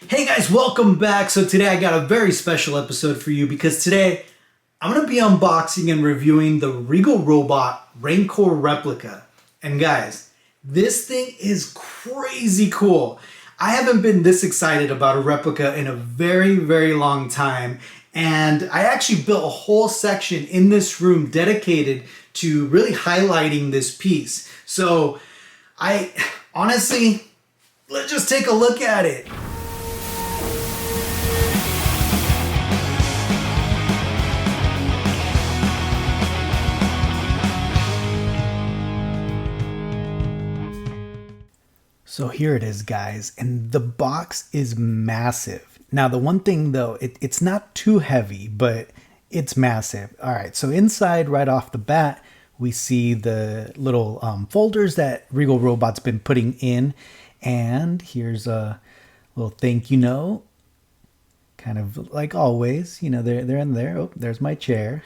Hey guys, welcome back. So today I got a very special episode for you because today I'm going to be unboxing and reviewing the Regal robot Rancor Replica. And guys, this thing is crazy cool. I haven't been this excited about a replica in a very, very long time. And I actually built a whole section in this room dedicated to really highlighting this piece. So honestly, let's just take a look at it. So here it is, guys, and the box is massive. Now, the one thing though, it's not too heavy, but it's massive. All right, so inside right off the bat, we see the little folders that Regal Robot's been putting in. And here's a little thank you note, kind of like always, you know, they're in there. Oh, there's my chair.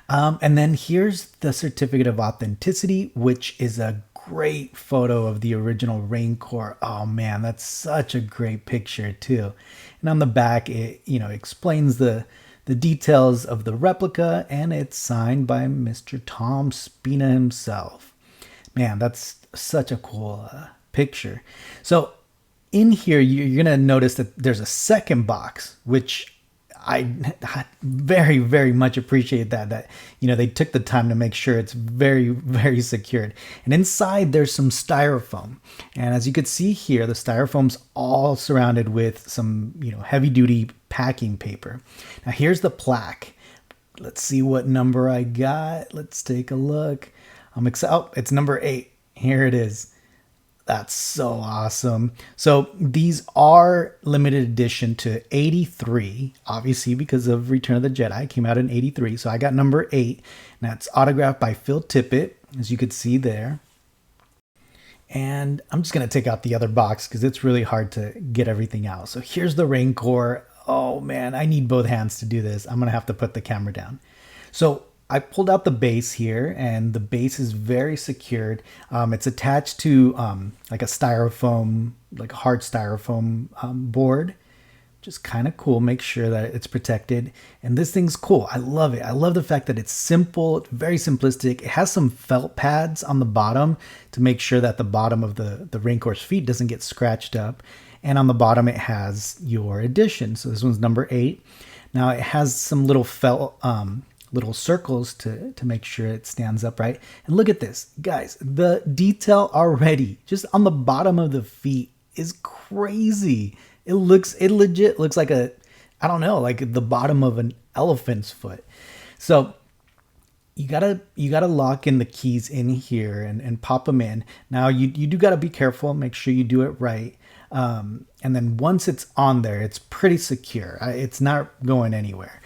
And then here's the certificate of authenticity, which is a great photo of the original Rancor. Oh man, that's such a great picture too. And on the back, it explains the details of the replica, and it's signed by Mr. Tom Spina himself. Man, that's such a cool picture. So in here, you're gonna notice that there's a second box, which I very, very much appreciate that they took the time to make sure it's very, very secured. And inside there's some styrofoam. And as you can see here, the styrofoam's all surrounded with some, heavy duty packing paper. Now here's the plaque. Let's see what number I got. Let's take a look. I'm excited. Oh, it's number 8. Here it is. That's so awesome. So these are limited edition to 83, obviously because of Return of the Jedi. It came out in 83. So I got number 8. And that's autographed by Phil Tippett, as you could see there. And I'm just going to take out the other box because it's really hard to get everything out. So here's the Rancor. Oh man, I need both hands to do this. I'm going to have to put the camera down. So I pulled out the base here, and the base is very secured. It's attached to like a styrofoam, like a hard styrofoam board. Just kind of cool. Make sure that it's protected. And this thing's cool. I love it. I love the fact that it's simple, very simplistic. It has some felt pads on the bottom to make sure that the bottom of the Rancor's feet doesn't get scratched up. And on the bottom, it has your edition. So this one's number 8. Now it has some little felt little circles to make sure it stands upright. And look at this, guys, the detail already just on the bottom of the feet is crazy. It legit looks like like the bottom of an elephant's foot. So you gotta lock in the keys in here and pop them in. Now you do gotta be careful, make sure you do it right. And then once it's on there, it's pretty secure. It's not going anywhere.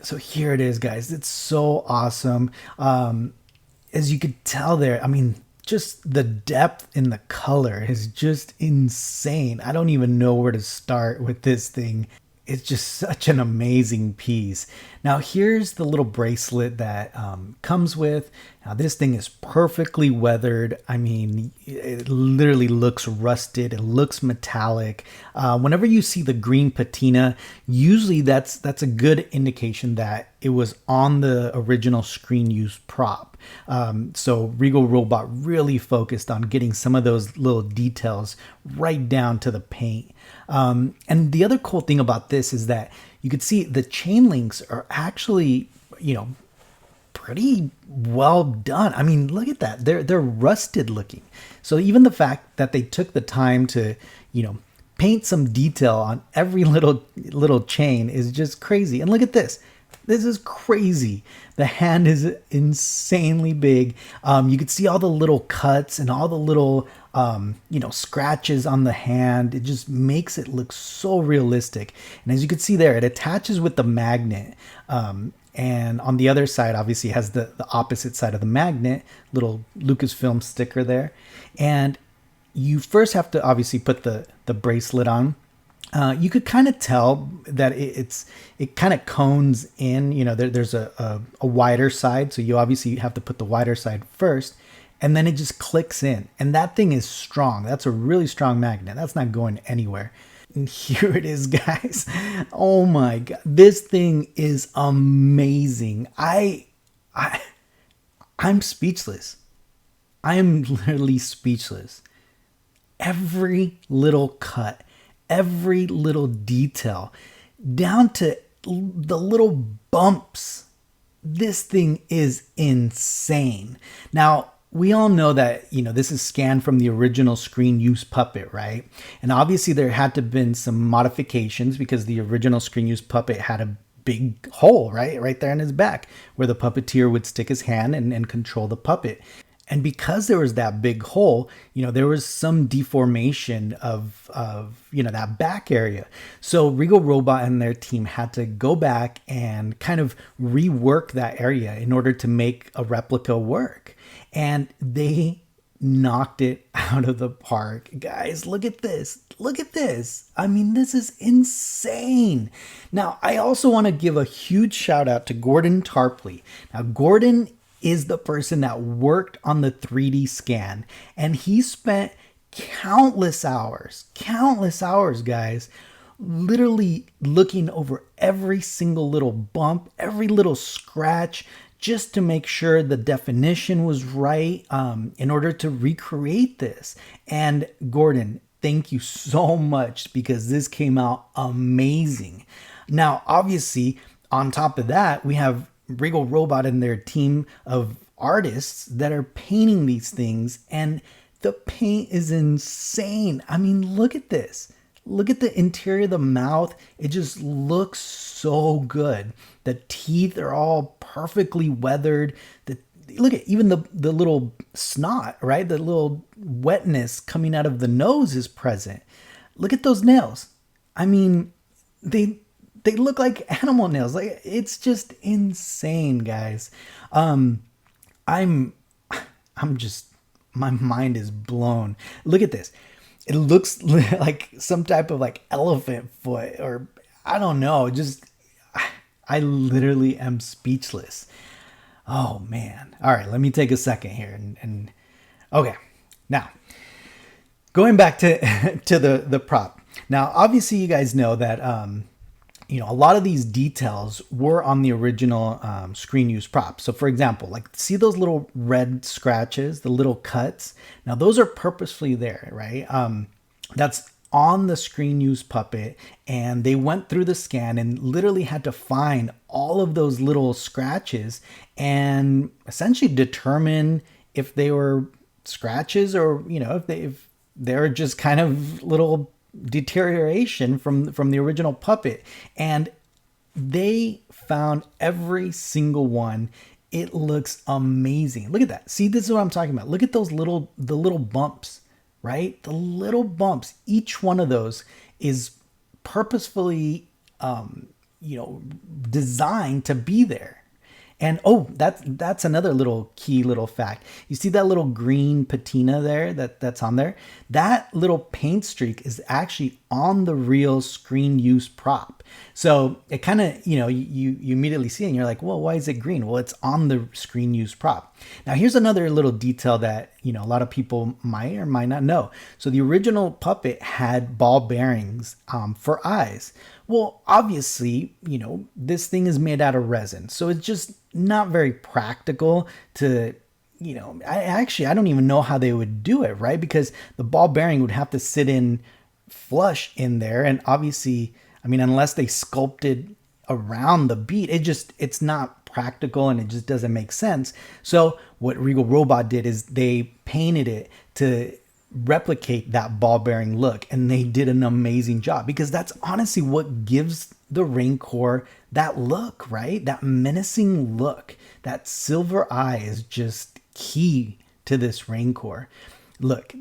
So here it is, guys. It's so awesome. As you could tell there, I mean, just the depth in the color is just insane. I don't even know where to start with this thing. It's just such an amazing piece. Now here's the little bracelet that comes with. Now this thing is perfectly weathered. I mean, it literally looks rusted. It looks metallic. Whenever you see the green patina, usually that's a good indication that it was on the original screen use prop. So Regal Robot really focused on getting some of those little details right down to the paint. And the other cool thing about this is that you could see the chain links are actually, pretty well done. I mean, look at that. They're rusted looking. So even the fact that they took the time to, paint some detail on every little chain is just crazy. And look at this. This is crazy. The hand is insanely big. You could see all the little cuts and all the little, scratches on the hand. It just makes it look so realistic. And as you can see there, it attaches with the magnet. And on the other side, obviously, has the opposite side of the magnet, little Lucasfilm sticker there. And you first have to obviously put the bracelet on. You could kind of tell that it kind of cones in, there's a wider side. So you obviously have to put the wider side first, and then it just clicks in. And that thing is strong. That's a really strong magnet. That's not going anywhere. And here it is, guys. Oh my god, this thing is amazing. I'm speechless. I am literally speechless. Every little cut, every little detail, down to the little bumps. This thing is insane. Now, we all know that, this is scanned from the original screen use puppet, right? And obviously there had to have been some modifications because the original screen use puppet had a big hole, right? Right there in his back where the puppeteer would stick his hand and control the puppet. And because there was that big hole, there was some deformation of that back area. So Regal Robot and their team had to go back and kind of rework that area in order to make a replica work. And they knocked it out of the park. Guys, look at this. Look at this. I mean, this is insane. Now, I also want to give a huge shout out to Gordon Tarpley. Now, Gordon is the person that worked on the 3D scan, and he spent countless hours, guys, literally looking over every single little bump, every little scratch, just to make sure the definition was right in order to recreate this. And Gordon, thank you so much, because this came out amazing. Now, obviously, on top of that, we have Regal Robot and their team of artists that are painting these things, and the paint is insane. I mean, look at this. Look at the interior of the mouth. It just looks so good. The teeth are all perfectly weathered. Look at even the little snot, right? The little wetness coming out of the nose is present. Look at those nails. I mean, they look like animal nails. Like, it's just insane, guys. I'm just, my mind is blown. Look at this. It looks like some type of like elephant foot, or I don't know. Just, I literally am speechless. Oh man. All right, let me take a second here and okay. Now, going back to the prop. Now, obviously you guys know that a lot of these details were on the original screen use prop. So for example, like, see those little red scratches, the little cuts? Now those are purposefully there, right? That's on the screen use puppet, and they went through the scan and literally had to find all of those little scratches and essentially determine if they were scratches or, if they're just kind of little deterioration from the original puppet. And they found every single one. It looks amazing. Look at that. See, this is what I'm talking about. Look at those the little bumps, right? The little bumps. Each one of those is purposefully designed to be there. And oh, that's another little key little fact. You see that little green patina there that's on there? That little paint streak is actually on the real screen use prop. So it kind of, you immediately see it and you're like, well, why is it green? Well, it's on the screen use prop. Now here's another little detail that, a lot of people might or might not know. So the original puppet had ball bearings for eyes. Well, obviously, this thing is made out of resin. So it's just not very practical to, I don't even know how they would do it, right? Because the ball bearing would have to sit in flush in there. And obviously, unless they sculpted around the bead, it's not practical and it just doesn't make sense. So what Regal Robot did is they painted it to replicate that ball bearing look, and they did an amazing job, because that's honestly what gives the Rancor that look, right? That menacing look. That silver eye is just key to this Rancor. Look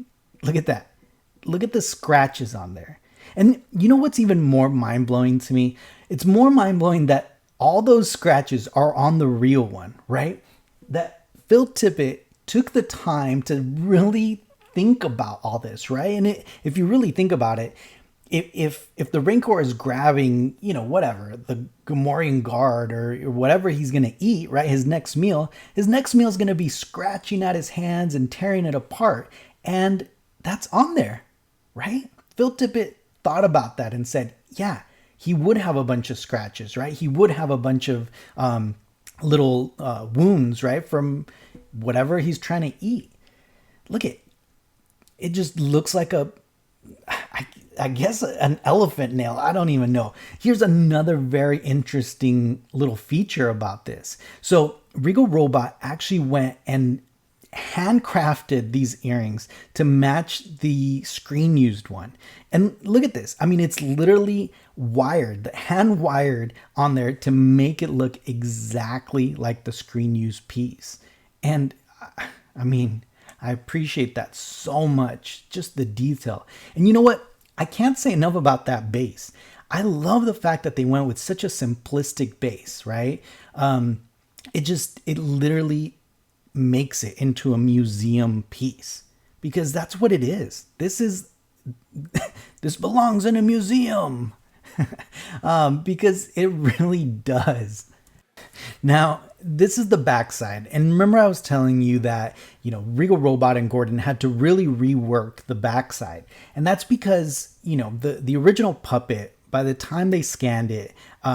at that. Look at the scratches on there. And you know what's even more mind-blowing to me? It's more mind-blowing that all those scratches are on the real one, right? That Phil Tippett took the time to really think about all this, right? And if you really think about it, if the Rancor is grabbing, whatever, the Gamorrean guard or whatever he's going to eat, right? His next meal is going to be scratching at his hands and tearing it apart. And that's on there, right? Phil Tippett thought about that and said, yeah, he would have a bunch of scratches, right? He would have a bunch of little wounds, right, from whatever he's trying to eat. Look at it, just looks like I guess an elephant nail. I don't even know. Here's another very interesting little feature about this. So Regal Robot actually went and handcrafted these earrings to match the screen used one. And look at this. I mean, it's literally wired, hand wired on there to make it look exactly like the screen used piece. And I mean, I appreciate that so much, just the detail. And you know what? I can't say enough about that base. I love the fact that they went with such a simplistic base, right? It literally makes it into a museum piece, because that's what it is. This belongs in a museum. Because it really does. Now, this is the backside. And remember I was telling you that, Regal Robot and Gordon had to really rework the backside. And that's because, the original puppet, by the time they scanned it,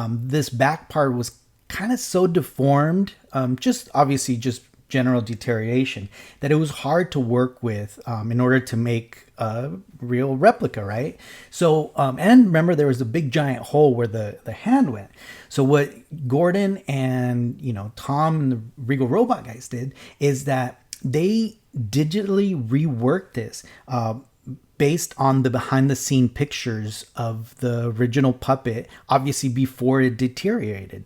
this back part was kind of so deformed, just general deterioration, that it was hard to work with in order to make a real replica, right? So, and remember, there was a big giant hole where the hand went. So what Gordon and, Tom and the Regal Robot guys did is that they digitally reworked this based on the behind the scene pictures of the original puppet, obviously before it deteriorated.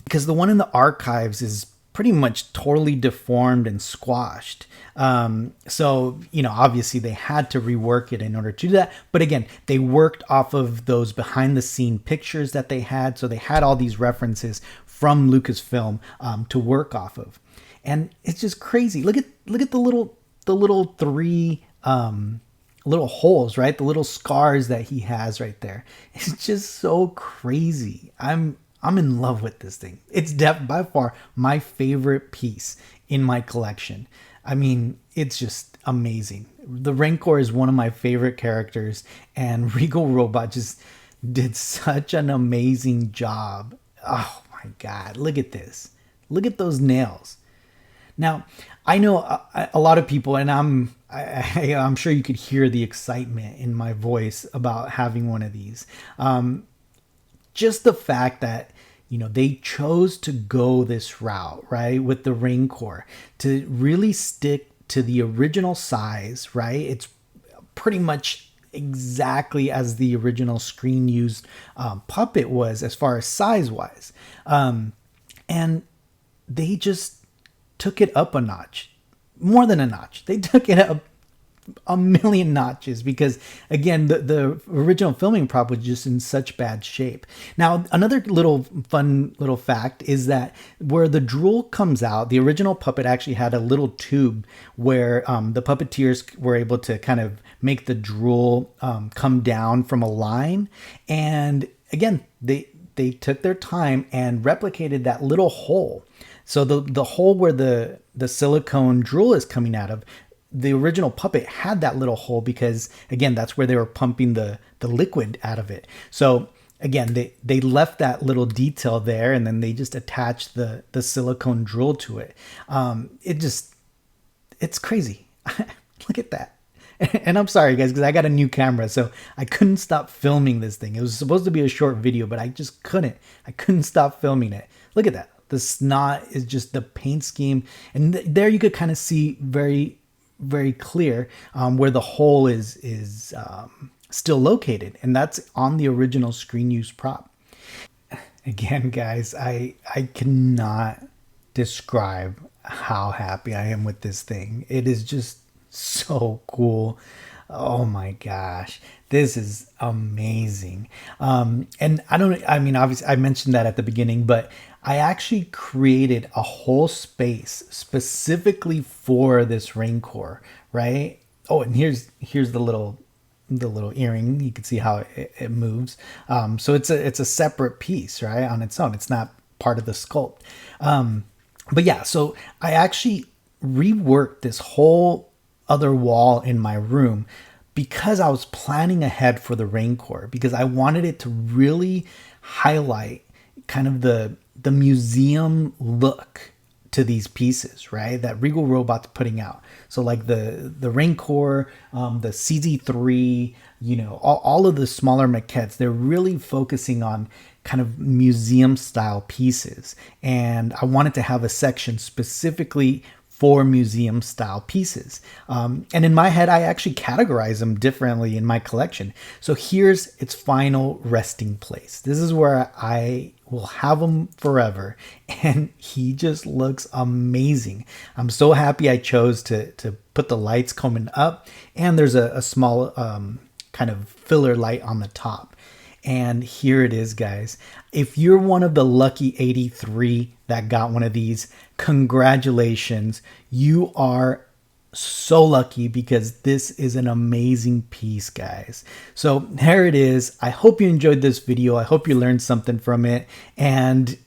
Because the one in the archives is pretty much totally deformed and squashed. So, obviously they had to rework it in order to do that. But again, they worked off of those behind the scene pictures that they had. So they had all these references from Lucasfilm to work off of. And it's just crazy. Look at the little three little holes, right? The little scars that he has right there. It's just so crazy. I'm in love with this thing. It's by far my favorite piece in my collection. I mean, it's just amazing. The Rancor is one of my favorite characters, and Regal Robot just did such an amazing job. Oh my God, look at this. Look at those nails. Now, I know a lot of people, and I'm sure you could hear the excitement in my voice about having one of these. Just the fact that, they chose to go this route, right, with the Rancor, to really stick to the original size, right? It's pretty much exactly as the original screen used puppet was, as far as size wise. And they just took it up a notch, more than a notch. They took it up a million notches, because again, the original filming prop was just in such bad shape. Now, another fun little fact is that where the drool comes out, the original puppet actually had a little tube where the puppeteers were able to kind of make the drool come down from a line. And again, they took their time and replicated that little hole. So the hole where the silicone drool is coming out of, the original puppet had that little hole, because again, that's where they were pumping the liquid out of it. So again, they left that little detail there, and then they just attached the silicone drool to it. It's crazy. Look at that. And I'm sorry guys, because I got a new camera, so I couldn't stop filming this thing. It was supposed to be a short video, but I just couldn't. I couldn't stop filming it. Look at that. The snot is just the paint scheme, and there you could kind of see very, very clear where the hole is still located, and that's on the original screen use prop. Again, guys, I cannot describe how happy I am with this thing. It is just so cool. Oh my gosh, this is amazing. And obviously I mentioned that at the beginning, but I actually created a whole space specifically for this Rancor, right? Oh, and here's the little earring. You can see how it moves. So it's a separate piece, right, on its own. It's not part of the sculpt. But yeah, so I actually reworked this whole other wall in my room because I was planning ahead for the Rancor, because I wanted it to really highlight kind of the museum look to these pieces, right? That Regal Robot's putting out. So like the Rancor, the CZ3, all of the smaller maquettes, they're really focusing on kind of museum style pieces. And I wanted to have a section specifically for museum style pieces. And in my head, I actually categorize them differently in my collection. So here's its final resting place. This is where I will have him forever. And he just looks amazing. I'm so happy I chose to put the lights coming up. And there's a small kind of filler light on the top. And here it is, guys. If you're one of the lucky 83 that got one of these, congratulations. You are so lucky because this is an amazing piece, guys. So there it is. I hope you enjoyed this video. I hope you learned something from it. And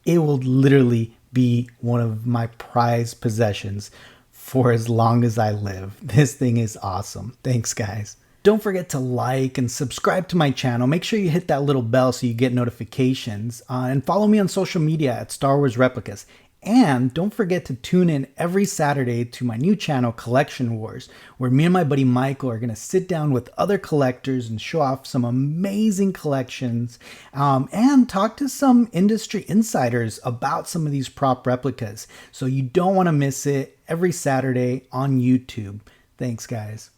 it will literally be one of my prized possessions for as long as I live. This thing is awesome. Thanks, guys. Don't forget to like and subscribe to my channel. Make sure you hit that little bell so you get notifications. And follow me on social media at Star Wars Replicas. And don't forget to tune in every Saturday to my new channel, Collection Wars, where me and my buddy Michael are going to sit down with other collectors and show off some amazing collections and talk to some industry insiders about some of these prop replicas. So you don't want to miss it every Saturday on YouTube. Thanks, guys.